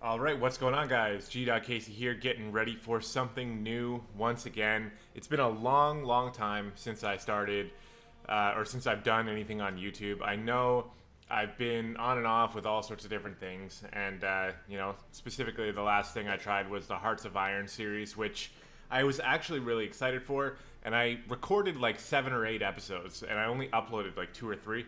Alright, what's going on, guys? Gdoggcasey here, getting ready for something new once again. It's been a long time since I started, or since I've done anything on YouTube. I know I've been on and off with all sorts of different things, and, specifically the last thing I tried was the Hearts of Iron series, which I was actually really excited for, and I recorded like 7 or 8 episodes, and I only uploaded like 2 or 3.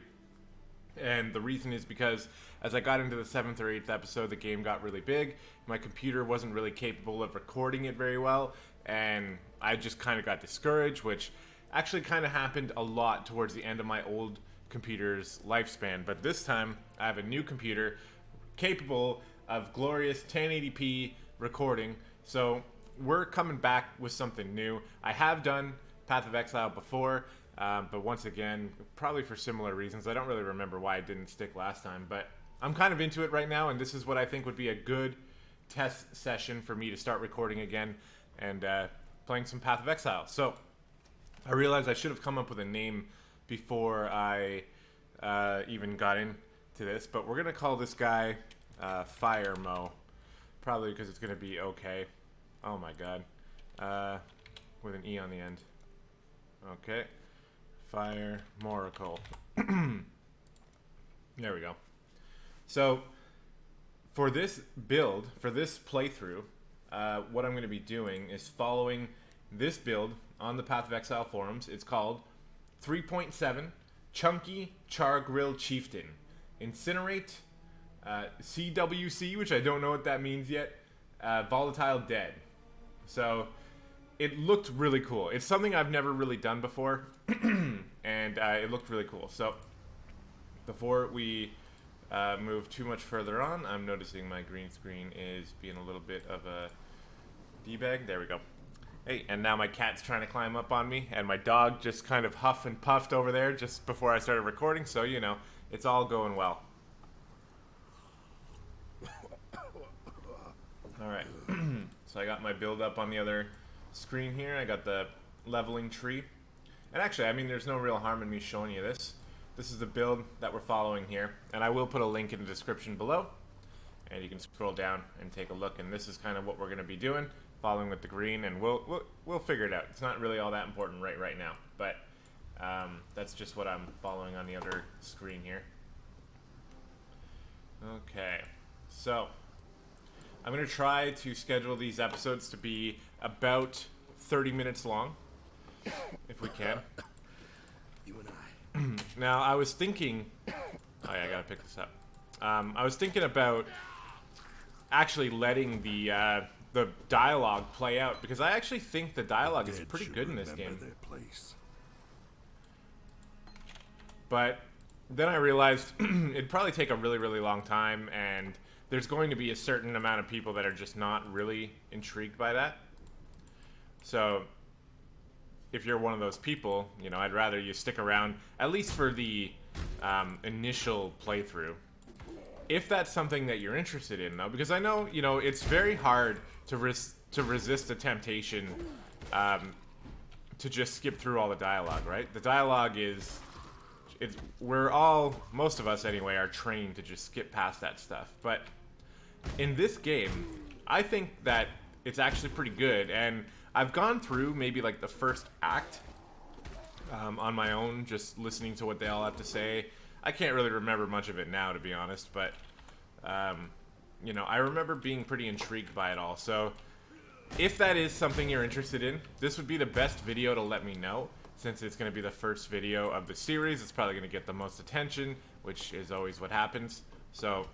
And the reason is because as I got into the 7th or 8th episode, the game got really big. My computer wasn't really capable of recording it very well, and I just kind of got discouraged, which actually kind of happened a lot towards the end of my old computer's lifespan. But this time, I have a new computer capable of glorious 1080p recording, so we're coming back with something new. I have done Path of Exile before, but once again, probably for similar reasons. I don't really remember why it didn't stick last time, but I'm kind of into it right now, and this is what I think would be a good test session for me to start recording again and playing some Path of Exile. So I realized I should have come up with a name before I even got into this, but we're going to call this guy Fire Mo, probably because it's going to be okay. Oh my god. With an E on the end. Okay. Fire Moracle. There we go. So, for this build, for this playthrough, what I'm going to be doing is following this build on the Path of Exile forums. It's called 3.7 Chunky Char Grill Chieftain. Incinerate, CWC, which I don't know what that means yet, Volatile Dead. So, it looked really cool. It's something I've never really done before, and it looked really cool. So, before we move too much further on, I'm noticing my green screen is being a little bit of a D-bag. There we go. Hey, and now my cat's trying to climb up on me, and my dog just kind of huffed and puffed over there just before I started recording, so, you know, it's all going well. Alright, so I got my build up on the other screen here. I got the leveling tree. And actually, I mean, there's no real harm in me showing you this. This is the build that we're following here, and I will put a link in the description below, and you can scroll down and take a look. And this is kind of what we're going to be doing, following with the green, and we'll figure it out. It's not really all that important right now, but that's just what I'm following on the other screen here. Okay, so I'm going to try to schedule these episodes to be about 30 minutes long, if we can. You and I. Now, I was thinking... Oh yeah, I gotta pick this up. I was thinking about actually letting the dialogue play out, because I actually think the dialogue is pretty good in this game. But then I realized it'd probably take a really long time, and there's going to be a certain amount of people that are just not really intrigued by that. So if you're one of those people, you know, I'd rather you stick around, at least for the initial playthrough. If that's something that you're interested in, though, because I know, you know, it's very hard to resist the temptation to just skip through all the dialogue, right? The dialogue is... most of us anyway, are trained to just skip past that stuff. But in this game, I think that it's actually pretty good, and I've gone through maybe like the first act on my own, just listening to what they all have to say. I can't really remember much of it now, to be honest, but you know, I remember being pretty intrigued by it all. So if that is something you're interested in, this would be the best video to let me know, since it's going to be the first video of the series. It's probably going to get the most attention, which is always what happens. So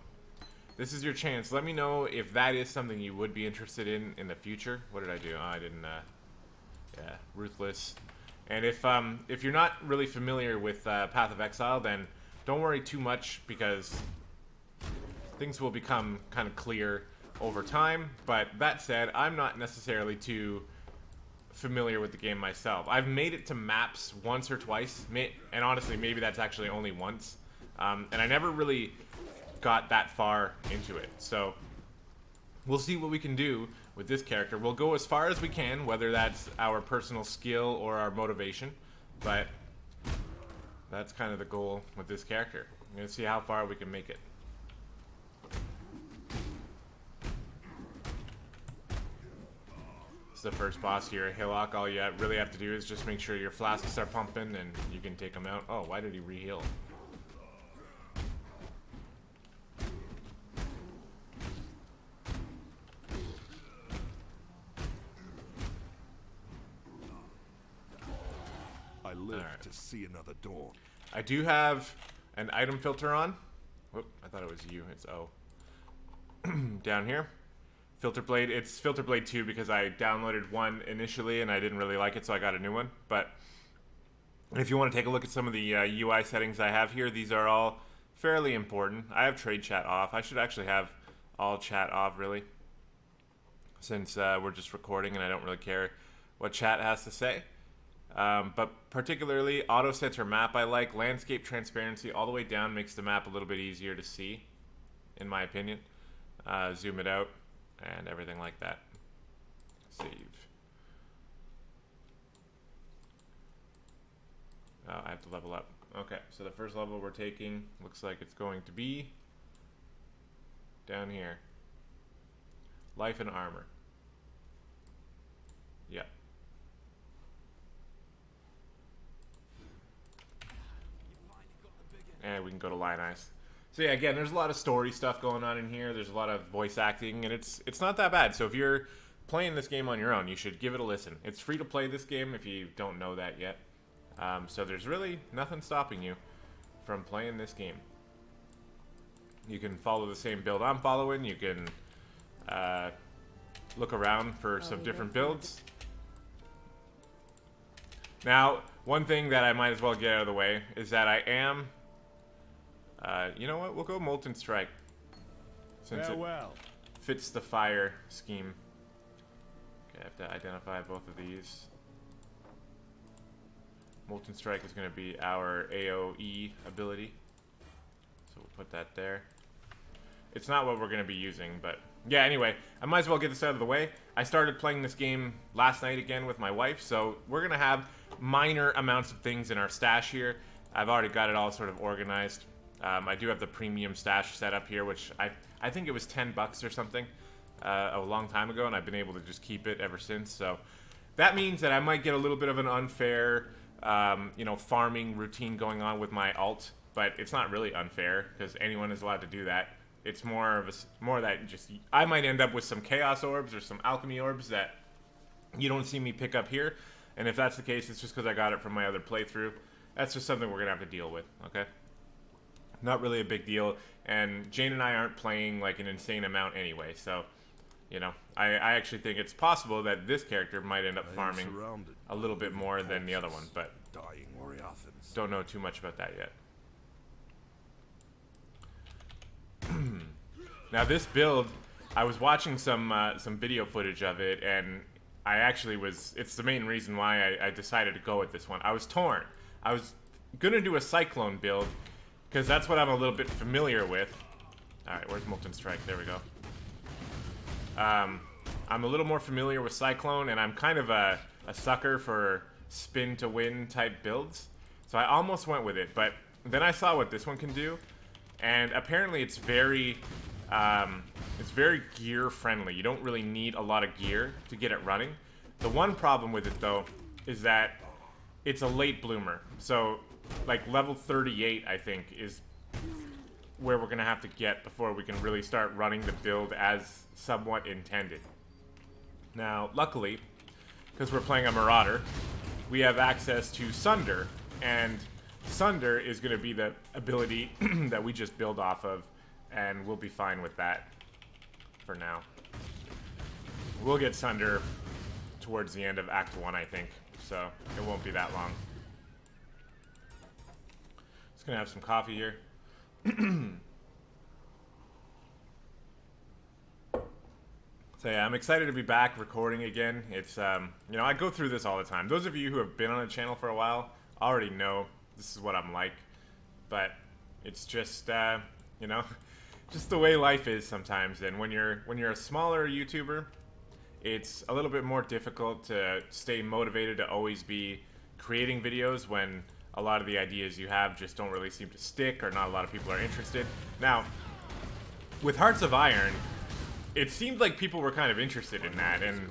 this is your chance. Let me know if that is something you would be interested in the future. What did I do? Oh, I didn't, yeah, Ruthless. And if you're not really familiar with Path of Exile, then don't worry too much, because things will become kind of clear over time. But that said, I'm not necessarily too familiar with the game myself. I've made it to maps once or twice, and honestly, maybe that's actually only once. And I never really got that far into it, so we'll see what we can do with this character. We'll go as far as we can, whether that's our personal skill or our motivation, but that's kind of the goal with this character. I'm gonna see how far we can make it. It's the first boss here, Hillock. All you really have to do is just make sure your flasks are pumping and you can take him out. Oh, why did he re-heal? I live to see another dawn. I do have an item filter on. Whoop, I thought it was you. It's O. Down here. Filter Blade. It's Filter Blade 2 because I downloaded one initially and I didn't really like it, so I got a new one. But if you want to take a look at some of the UI settings I have here, these are all fairly important. I have trade chat off. I should actually have all chat off, really, since we're just recording and I don't really care what chat has to say. But particularly auto center map I like. Landscape transparency all the way down makes the map a little bit easier to see, in my opinion. Zoom it out and everything like that. Save. Oh, I have to level up. Okay, so the first level we're taking looks like it's going to be down here. Life and armor. Yeah. And we can go to Line Eyes. So yeah, again, there's a lot of story stuff going on in here. There's a lot of voice acting, and it's not that bad. So if you're playing this game on your own, you should give it a listen. It's free to play this game if you don't know that yet. So there's really nothing stopping you from playing this game. You can follow the same build I'm following. You can look around for some different builds. Now, one thing that I might as well get out of the way is that I am... you know what? We'll go Molten Strike. Since it fits the fire scheme. Okay, I have to identify both of these. Molten Strike is going to be our AoE ability. So we'll put that there. It's not what we're going to be using, but... Yeah, anyway, I might as well get this out of the way. I started playing this game last night again with my wife, so we're going to have minor amounts of things in our stash here. I've already got it all sort of organized. I do have the premium stash set up here, which I think it was $10 or something a long time ago, and I've been able to just keep it ever since. So that means that I might get a little bit of an unfair, you know, farming routine going on with my alt, but it's not really unfair because anyone is allowed to do that. It's more that just I might end up with some chaos orbs or some alchemy orbs that you don't see me pick up here, and if that's the case, it's just because I got it from my other playthrough. That's just something we're gonna have to deal with. Okay. Not really a big deal, and Jane and I aren't playing like an insane amount anyway, so, you know, I actually think it's possible that this character might end up farming a little bit more than the other one, but don't know too much about that yet. Now this build, I was watching some video footage of it, and it's the main reason why I decided to go with this one. I was torn. I was gonna do a Cyclone build, because that's what I'm a little bit familiar with. Alright, where's Molten Strike? There we go. I'm a little more familiar with Cyclone, and I'm kind of a sucker for spin-to-win type builds. So I almost went with it, but then I saw what this one can do, and apparently it's very gear-friendly. You don't really need a lot of gear to get it running. The one problem with it, though, is that it's a late bloomer. So... like level 38, I think, is where we're going to have to get before we can really start running the build as somewhat intended. Now, luckily, because we're playing a Marauder, we have access to Sunder, and Sunder is going to be the ability that we just build off of, and we'll be fine with that for now. We'll get Sunder towards the end of Act 1, I think, so it won't be that long. Gonna have some coffee here. So yeah, I'm excited to be back recording again. It's you know, I go through this all the time. Those of you who have been on the channel for a while already know this is what I'm like, but it's just you know, just the way life is sometimes. And when you're a smaller YouTuber, it's a little bit more difficult to stay motivated to always be creating videos when a lot of the ideas you have just don't really seem to stick, or not a lot of people are interested. Now, with Hearts of Iron, it seemed like people were kind of interested in that, and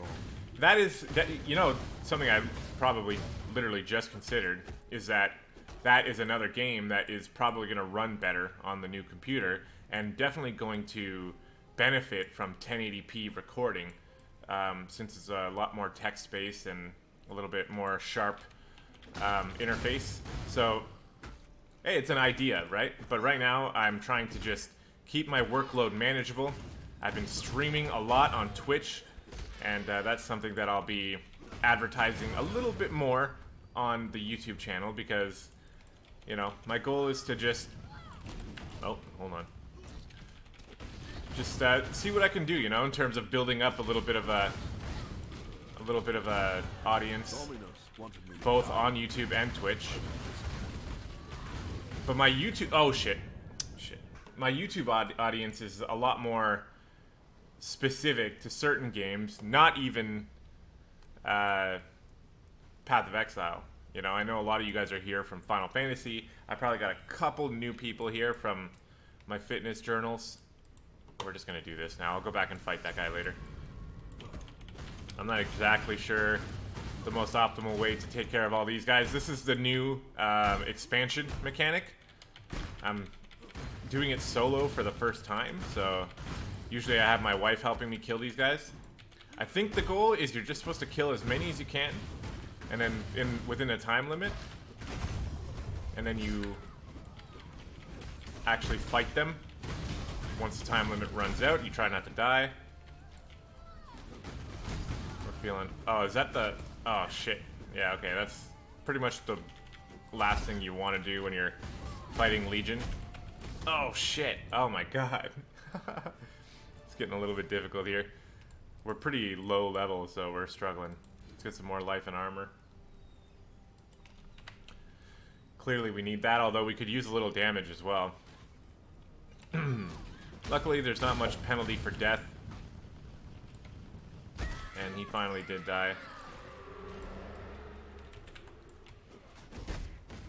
you know, something I probably literally just considered is that is another game that is probably going to run better on the new computer and definitely going to benefit from 1080p recording, since it's a lot more text-based and a little bit more sharp interface. So, hey, it's an idea, right? But right now, I'm trying to just keep my workload manageable. I've been streaming a lot on Twitch, and that's something that I'll be advertising a little bit more on the YouTube channel because, you know, my goal is to just... Oh, hold on. Just see what I can do, you know, in terms of building up a little bit of a audience, both on YouTube and Twitch. But my YouTube... Oh, shit. My YouTube audience is a lot more specific to certain games, not even Path of Exile. You know, I know a lot of you guys are here from Final Fantasy. I probably got a couple new people here from my fitness journals. We're just going to do this now. I'll go back and fight that guy later. I'm not exactly sure the most optimal way to take care of all these guys. This is the new expansion mechanic. I'm doing it solo for the first time, so usually I have my wife helping me kill these guys. I think the goal is you're just supposed to kill as many as you can, and then within a time limit, and then you actually fight them. Once the time limit runs out, you try not to die. We're feeling... Oh, is that the... Oh, shit. Yeah, okay, that's pretty much the last thing you want to do when you're fighting Legion. Oh, shit. Oh, my God. It's getting a little bit difficult here. We're pretty low level, so we're struggling. Let's get some more life and armor. Clearly we need that, although we could use a little damage as well. Luckily, there's not much penalty for death. And he finally did die.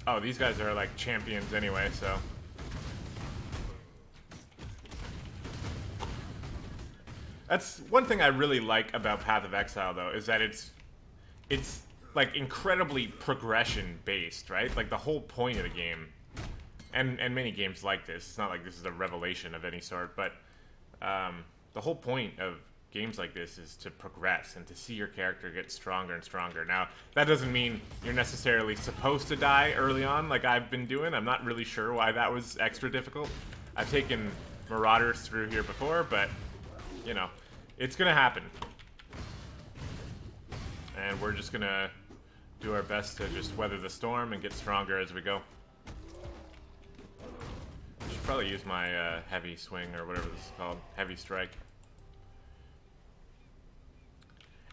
Oh, these guys are like champions anyway, so... That's one thing I really like about Path of Exile, though, is that it's like incredibly progression based, right? Like the whole point of the game, and many games like this. It's not like this is a revelation of any sort, but the whole point of games like this is to progress and to see your character get stronger and stronger. Now, that doesn't mean you're necessarily supposed to die early on, like I've been doing. I'm not really sure why that was extra difficult. I've taken Marauders through here before, but you know, it's gonna happen. And we're just gonna do our best to just weather the storm and get stronger as we go. I should probably use my heavy swing, or whatever this is called. Heavy strike.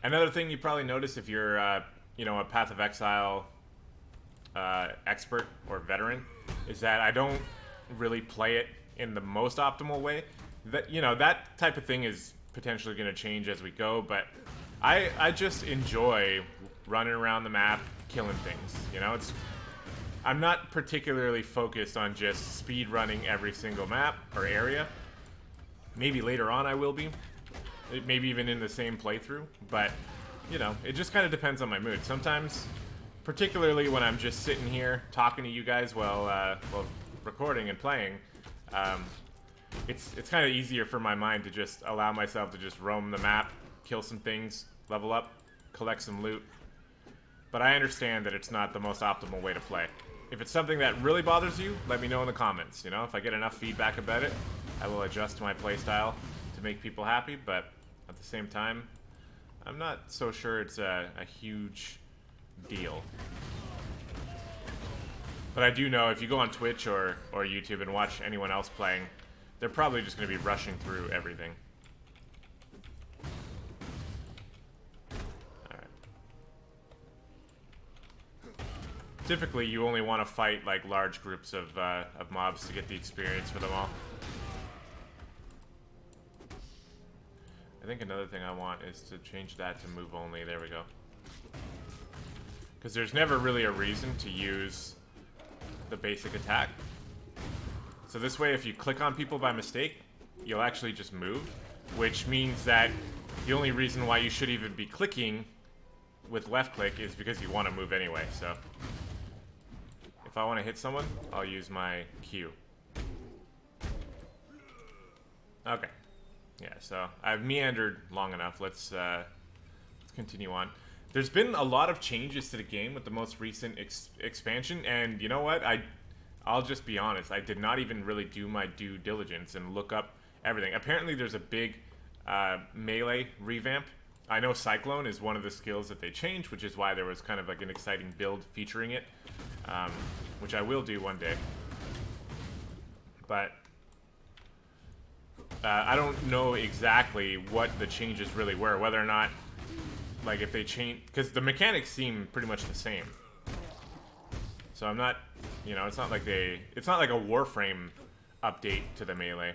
Another thing you probably notice if you're, you know, a Path of Exile expert or veteran, is that I don't really play it in the most optimal way. That, you know, that type of thing is potentially going to change as we go, but I just enjoy running around the map, killing things. You know, I'm not particularly focused on just speed running every single map or area. Maybe later on I will be, maybe even in the same playthrough, but you know, it just kind of depends on my mood. Sometimes, particularly when I'm just sitting here talking to you guys while recording and playing, it's kind of easier for my mind to just allow myself to just roam the map, kill some things, level up, collect some loot. But I understand that it's not the most optimal way to play. If it's something that really bothers you, let me know in the comments. You know, if I get enough feedback about it, I will adjust my playstyle to make people happy. But at the same time, I'm not so sure it's a huge deal. But I do know if you go on Twitch or YouTube and watch anyone else playing, they're probably just going to be rushing through everything. Alright. Typically, you only want to fight like large groups of mobs to get the experience for them all. I think another thing I want is to change that to move only. There we go. Because there's never really a reason to use the basic attack. So this way, if you click on people by mistake, you'll actually just move, which means that the only reason why you should even be clicking with left click is because you want to move anyway, so. If I want to hit someone, I'll use my Q. Okay. Yeah, so I've meandered long enough. Let's continue on. There's been a lot of changes to the game with the most recent expansion, and you know what? I'll just be honest. I did not even really do my due diligence and look up everything. Apparently, there's a big melee revamp. I know Cyclone is one of the skills that they changed, which is why there was kind of like an exciting build featuring it, which I will do one day. But I don't know exactly what the changes really were, whether or not, like, if they change, because the mechanics seem pretty much the same. So I'm not, you know, it's not like a Warframe update to the melee,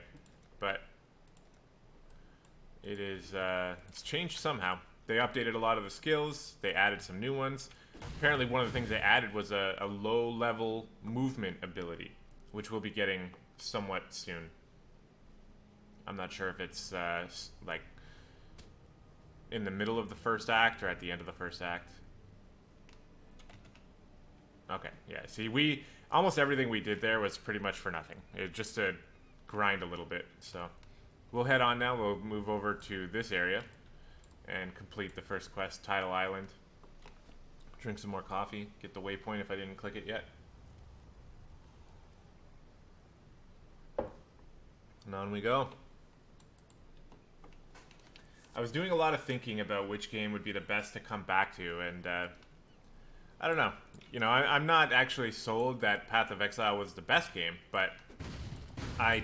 but it is, it's changed somehow. They updated a lot of the skills, they added some new ones. Apparently one of the things they added was a low-level movement ability, which we'll be getting somewhat soon. I'm not sure if it's, like, in the middle of the first act or at the end of the first act. Okay, yeah, see, almost everything we did there was pretty much for nothing. It just to grind a little bit, so. We'll head on now, we'll move over to this area and complete the first quest, Tidal Island. Drink some more coffee, get the waypoint if I didn't click it yet. And on we go. I was doing a lot of thinking about which game would be the best to come back to, and I don't know. You know, I'm not actually sold that Path of Exile was the best game, but I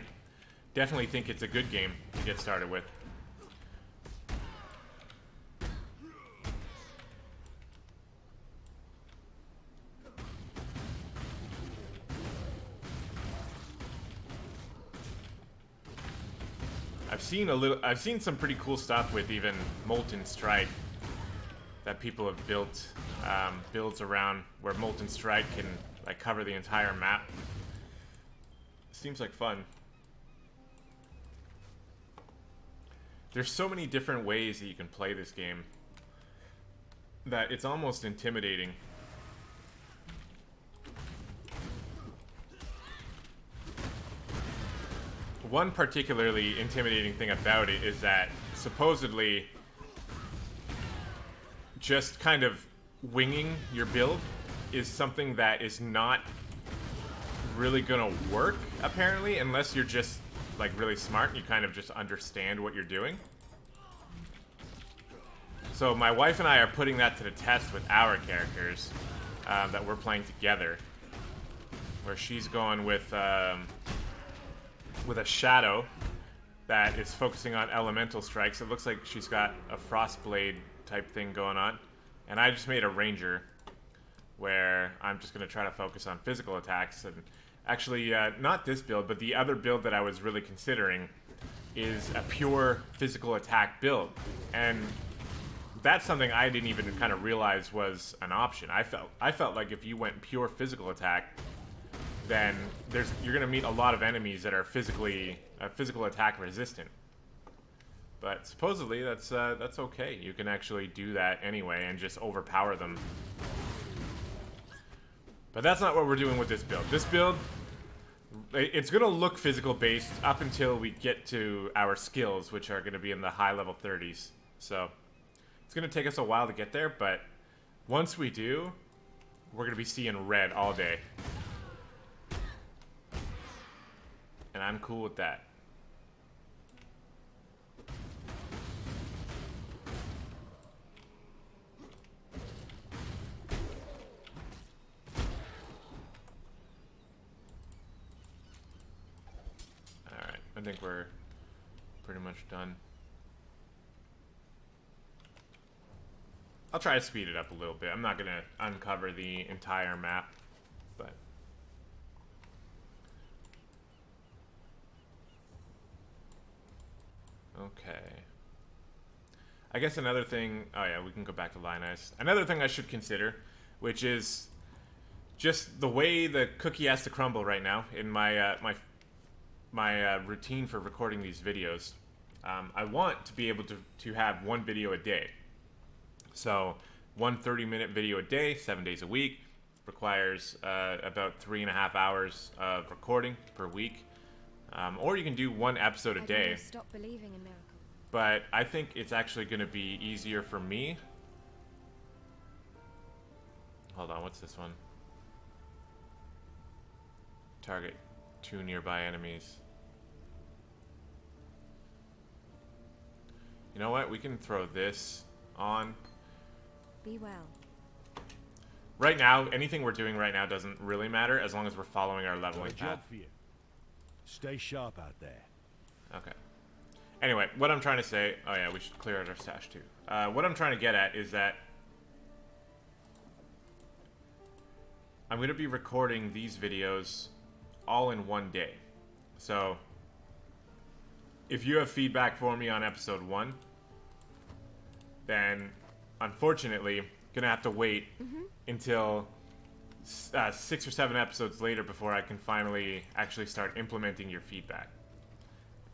definitely think it's a good game to get started with. I've seen some pretty cool stuff with even Molten Strike that people have built builds around where Molten Strike can like cover the entire map. Seems like fun. There's so many different ways that you can play this game that it's almost intimidating. One particularly intimidating thing about it is that supposedly just kind of winging your build is something that is not really gonna work, apparently, unless you're just like really smart and you kind of just understand what you're doing. So my wife and I are putting that to the test with our characters that we're playing together, where she's going with a shadow that is focusing on elemental strikes. It looks like she's got a Frostblade type thing going on. And I just made a ranger where I'm just going to try to focus on physical attacks. And actually, not this build, but the other build that I was really considering is a pure physical attack build. And that's something I didn't even kind of realize was an option. I felt like if you went pure physical attack, then you're going to meet a lot of enemies that are physical attack resistant. But supposedly that's okay. You can actually do that anyway and just overpower them. But that's not what we're doing with this build. This build, it's going to look physical based up until we get to our skills, which are going to be in the high level 30s. So it's going to take us a while to get there, but once we do, we're going to be seeing red all day. And I'm cool with that. Alright, I think we're pretty much done. I'll try to speed it up a little bit. I'm not going to uncover the entire map, but okay. I guess another thing, oh yeah, we can go back to Linus. Another thing I should consider, which is just the way the cookie has to crumble right now in my my routine for recording these videos. I want to be able to have one video a day. So one 30-minute video a day, 7 days a week, requires about 3.5 hours of recording per week. Or you can do one episode a day. Stop believing in miracles. But I think it's actually going to be easier for me. Hold on, what's this one? Target 2 nearby enemies. You know what? We can throw this on. Be well. Right now, anything we're doing right now doesn't really matter as long as we're following our leveling Got a path. job for you. Stay sharp out there. Okay. Anyway, what I'm trying to say... Oh yeah, we should clear out our stash too. What I'm trying to get at is that I'm going to be recording these videos all in one day. So, if you have feedback for me on episode 1, then unfortunately, gonna have to wait until 6 or 7 episodes later before I can finally actually start implementing your feedback.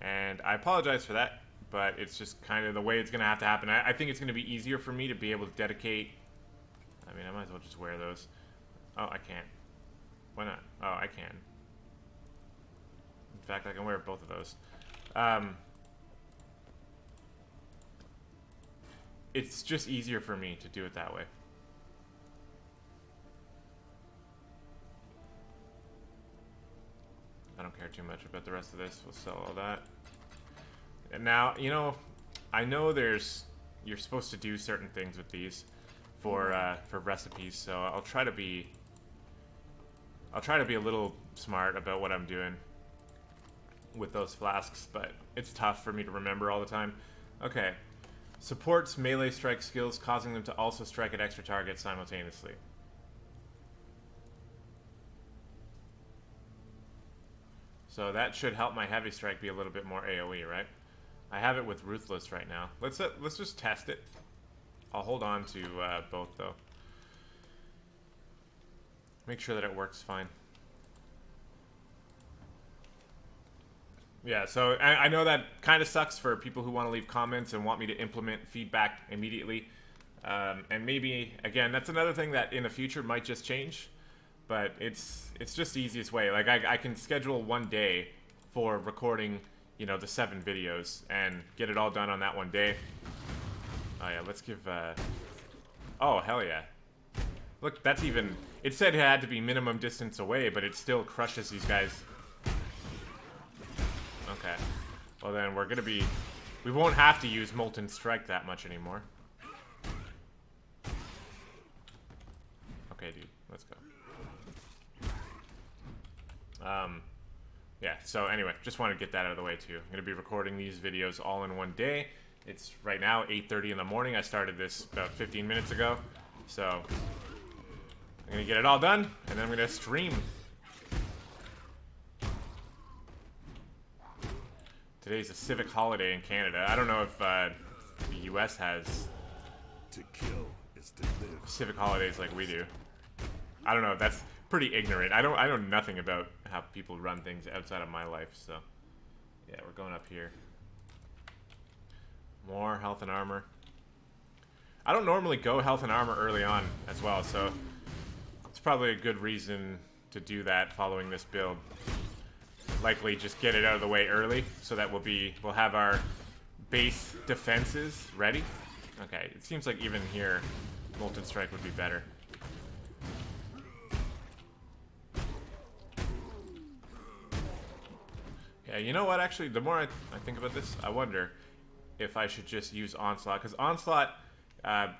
And I apologize for that, but it's just kind of the way it's gonna have to happen. I think it's gonna be easier for me to be able to dedicate... I mean, I might as well just wear those. Oh, I can't. Why not? Oh, I can. In fact, I can wear both of those. It's just easier for me to do it that way. I don't care too much about the rest of this. We'll sell all that. And now, you know, I know you're supposed to do certain things with these for recipes, so I'll try to be a little smart about what I'm doing with those flasks, but it's tough for me to remember all the time. Okay. Supports melee strike skills, causing them to also strike at extra targets simultaneously. So that should help my heavy strike be a little bit more AoE, right? I have it with Ruthless right now. Let's just test it. I'll hold on to both though. Make sure that it works fine. Yeah, so I know that kind of sucks for people who want to leave comments and want me to implement feedback immediately. And maybe, again, that's another thing that in the future might just change. But it's just the easiest way. Like, I can schedule one day for recording, you know, the 7 videos and get it all done on that one day. Oh, yeah, let's give... Oh, hell yeah. Look, that's even... It said it had to be minimum distance away, but it still crushes these guys. Okay. Well, then we're gonna be... We won't have to use Molten Strike that much anymore. Okay, dude. Let's go. Yeah, so anyway, just want to get that out of the way, too. I'm gonna be recording these videos all in one day. It's right now 8:30 in the morning. I started this about 15 minutes ago. So, I'm gonna get it all done, and then I'm gonna stream. Today's a civic holiday in Canada. I don't know if the US has To kill is to live. civic holidays like we do. I don't know. That's pretty ignorant. I know nothing about how people run things outside of my life. So, yeah, we're going up here. More health and armor. I don't normally go health and armor early on as well, so it's probably a good reason to do that following this build. Likely just get it out of the way early so that we'll have our base defenses ready. Okay, it seems like even here Molten Strike would be better. Yeah, you know what, actually, the more I think about this, I wonder if I should just use Onslaught, because Onslaught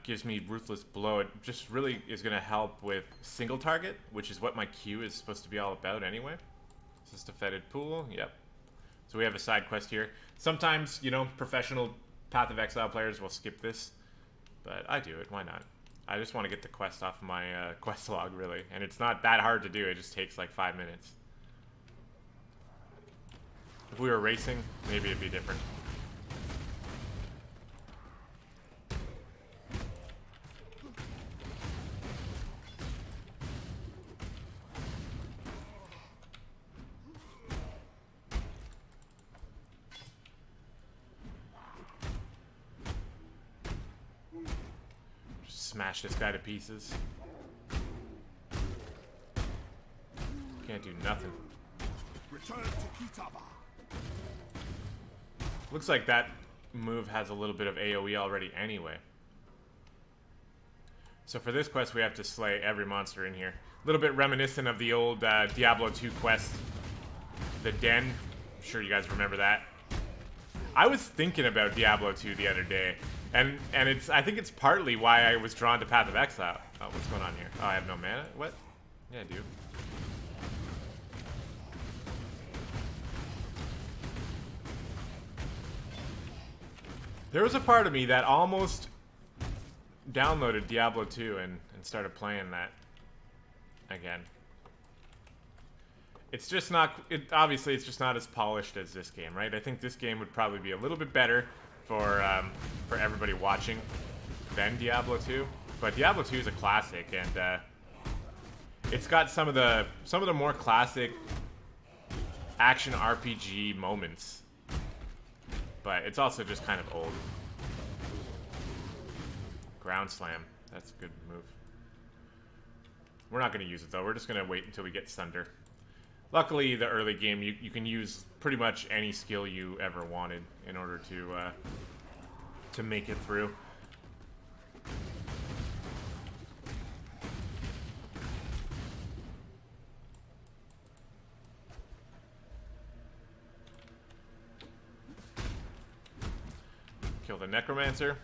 gives me Ruthless Blow. It just really is going to help with single target, which is what my Q is supposed to be all about anyway. Is this the fetid pool? Yep. So we have a side quest here. Sometimes, you know, professional Path of Exile players will skip this, but I do it. Why not? I just want to get the quest off my quest log, really. And it's not that hard to do. It just takes like 5 minutes. If we were racing, maybe it'd be different. smash this guy to pieces. Can't do nothing. Return to Kitaba. Looks like that move has a little bit of AoE already anyway. So for this quest, we have to slay every monster in here. A little bit reminiscent of the old Diablo 2 quest, the Den. I'm sure you guys remember that. I was thinking about Diablo 2 the other day, and I think it's partly why I was drawn to Path of Exile. Oh, what's going on here? Oh, I have no mana? What? Yeah, I do. There was a part of me that almost downloaded Diablo 2 and started playing that again. It's just not, obviously it's just not as polished as this game, right? I think this game would probably be a little bit better for everybody watching than Diablo 2. But Diablo 2 is a classic, and it's got some of the more classic action RPG moments. But it's also just kind of old. Ground slam. That's a good move. We're not going to use it, though. We're just going to wait until we get Sunder. Luckily, the early game, you can use pretty much any skill you ever wanted in order to make it through. Kill the Necromancer.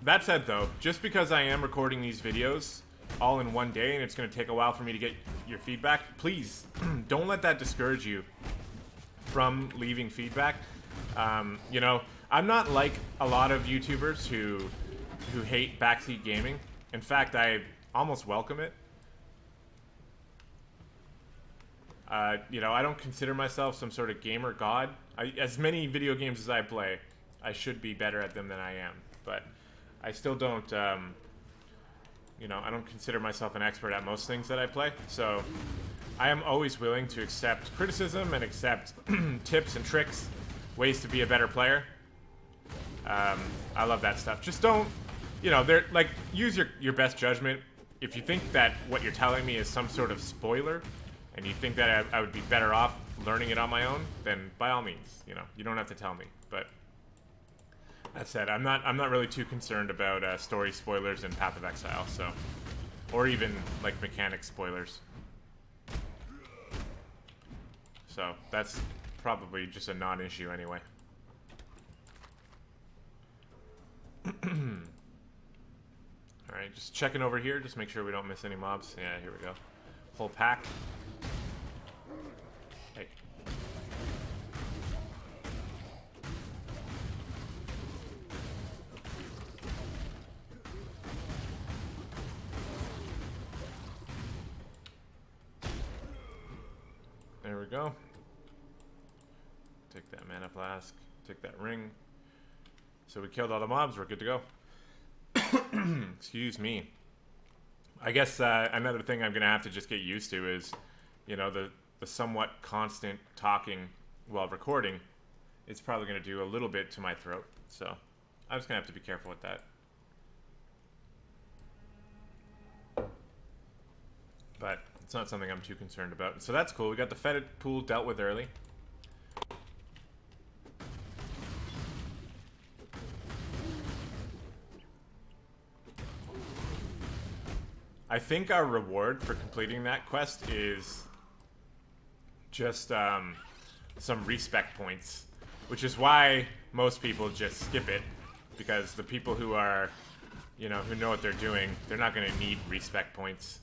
That said, though, just because I am recording these videos all in one day and it's going to take a while for me to get your feedback, please don't let that discourage you from leaving feedback. You know, I'm not like a lot of YouTubers who hate backseat gaming. In fact, I almost welcome it. You know, I don't consider myself some sort of gamer god. As many video games as I play, I should be better at them than I am. But I still don't, you know, I don't consider myself an expert at most things that I play. So I am always willing to accept criticism and accept tips and tricks, ways to be a better player. I love that stuff. Just don't, you know, use your best judgment. If you think that what you're telling me is some sort of spoiler, and you think that I would be better off learning it on my own, then by all means, you know, you don't have to tell me. But that said, I'm not really too concerned about story spoilers in Path of Exile, so, or even like mechanic spoilers. So that's probably just a non-issue anyway. All right, just checking over here, just make sure we don't miss any mobs. Yeah, here we go. Whole pack. Hey. There we go. Take that mana flask. Take that ring. So we killed all the mobs. We're good to go. Excuse me. I guess another thing I'm going to have to just get used to is, you know, the somewhat constant talking while recording. It's probably going to do a little bit to my throat. So I'm just going to have to be careful with that. But it's not something I'm too concerned about. So that's cool. We got the fetid pool dealt with early. I think our reward for completing that quest is just some respect points, which is why most people just skip it, because the people who are, you know, who know what they're doing, they're not going to need respect points.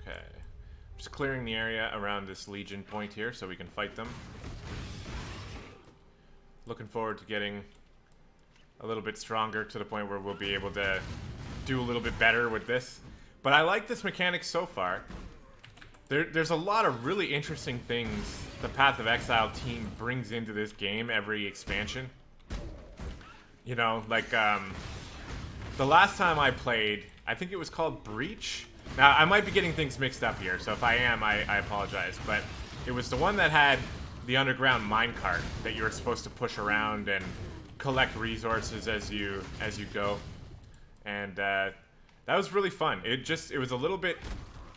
Okay, just clearing the area around this Legion point here so we can fight them. Looking forward to getting a little bit stronger to the point where we'll be able to do a little bit better with this. But I like this mechanic so far. There's a lot of really interesting things the Path of Exile team brings into this game every expansion. You know, like the last time I played, I think it was called Breach. Now, I might be getting things mixed up here, so if I am, I apologize. But it was the one that had the underground minecart that you were supposed to push around and collect resources as you go. And that was really fun. It was a little bit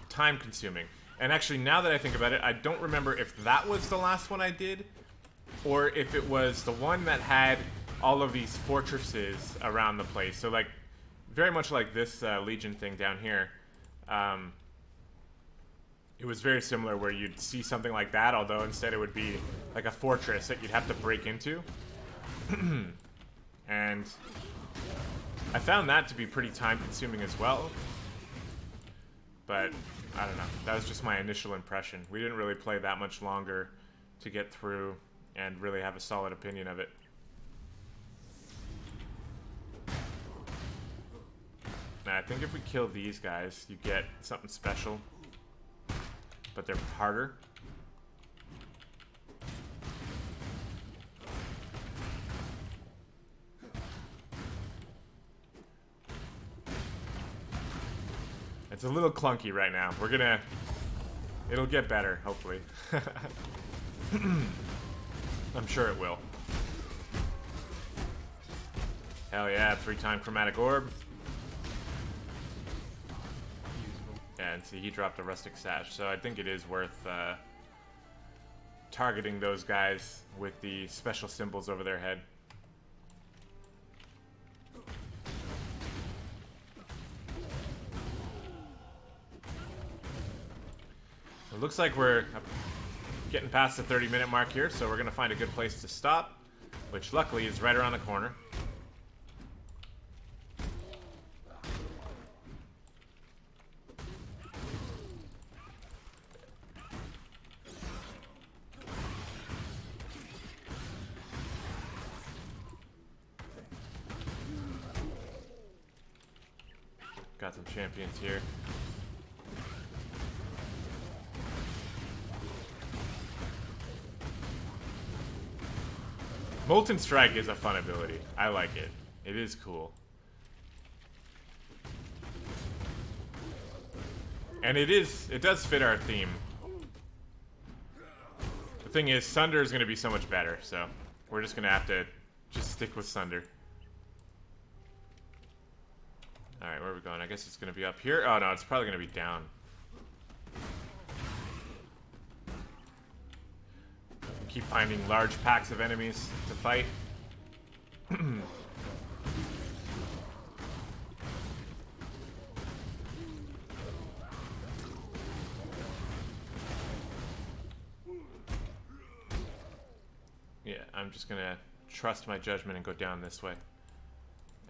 time consuming. And actually, now that I think about it, I don't remember if that was the last one I did, or if it was the one that had all of these fortresses around the place. So like, very much like this Legion thing down here. It was very similar where you'd see something like that, although instead it would be like a fortress that you'd have to break into. And I found that to be pretty time consuming as well. But I don't know, that was just my initial impression. We didn't really play that much longer to get through and really have a solid opinion of it. Now, I think if we kill these guys, you get something special. But they're harder. It's a little clunky right now. It'll get better, hopefully. I'm sure it will. Hell yeah, 3-time chromatic orb. Yeah, and see, he dropped a rustic sash, so I think it is worth targeting those guys with the special symbols over their head. It looks like we're getting past the 30-minute mark here, so we're going to find a good place to stop, which luckily is right around the corner. Got some champions here. Molten Strike is a fun ability. I like it. It is cool. And it does fit our theme. The thing is, Sunder is going to be so much better, so we're just going to have to just stick with Sunder. Alright, where are we going? I guess it's going to be up here. Oh no, it's probably going to be down. Keep finding large packs of enemies to fight. Yeah, I'm just gonna trust my judgment and go down this way.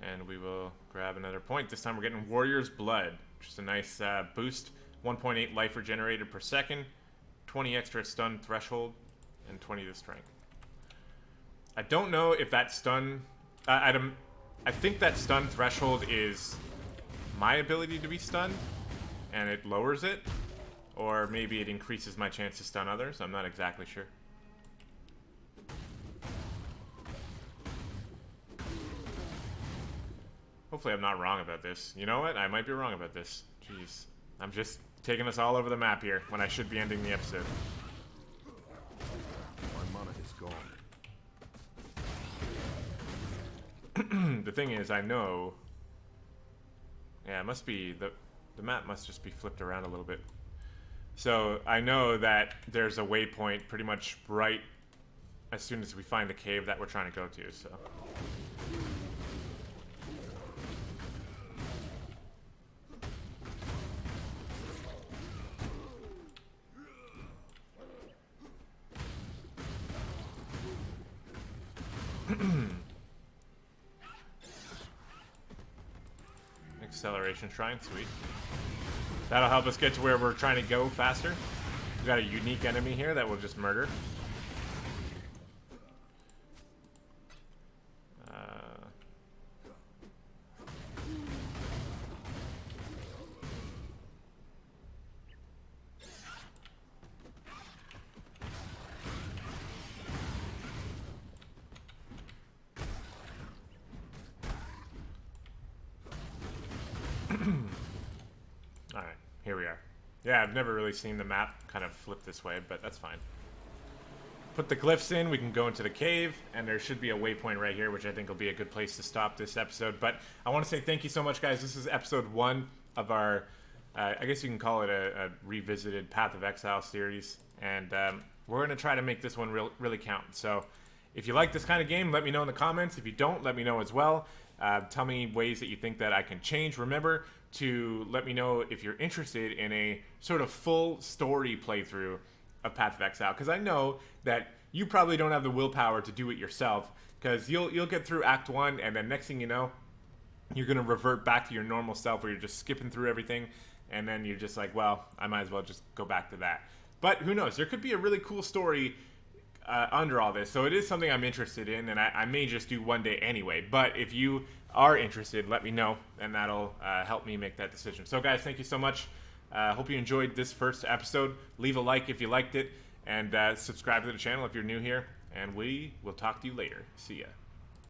And we will grab another point. This time we're getting Warrior's Blood, which is a nice boost. 1.8 life regenerated per second, 20 extra stun threshold, and 20 to strength. I don't know if that stun item... I think that stun threshold is my ability to be stunned, and it lowers it. Or maybe it increases my chance to stun others. I'm not exactly sure. Hopefully I'm not wrong about this. You know what? I might be wrong about this. Jeez. I'm just taking us all over the map here when I should be ending the episode. My mana is gone. The thing is, I know... Yeah, it must be... The map must just be flipped around a little bit. So, I know that there's a waypoint pretty much right as soon as we find the cave that we're trying to go to, so... Acceleration Shrine, sweet. That'll help us get to where we're trying to go faster. We've got a unique enemy here that we'll just murder. Here we are. Yeah, I've never really seen the map kind of flip this way, but that's fine. Put the glyphs in, we can go into the cave, and there should be a waypoint right here, which I think will be a good place to stop this episode. But I want to say thank you so much, guys. This is episode 1 of our, I guess you can call it a revisited Path of Exile series. And we're going to try to make this one really count. So if you like this kind of game, let me know in the comments. If you don't, let me know as well. Tell me ways that you think that I can change. Remember to let me know if you're interested in a sort of full story playthrough of Path of Exile, because I know that you probably don't have the willpower to do it yourself, because you'll get through Act 1, and then next thing you know, you're going to revert back to your normal self where you're just skipping through everything, and then you're just like, well, I might as well just go back to that. But who knows? There could be a really cool story under all this, so it is something I'm interested in, and I may just do one day anyway. But if you are interested, let me know, and that'll help me make that decision. So guys, thank you so much. Hope you enjoyed this first episode. Leave a like if you liked it, and subscribe to the channel if you're new here, and we will talk to you later. See ya.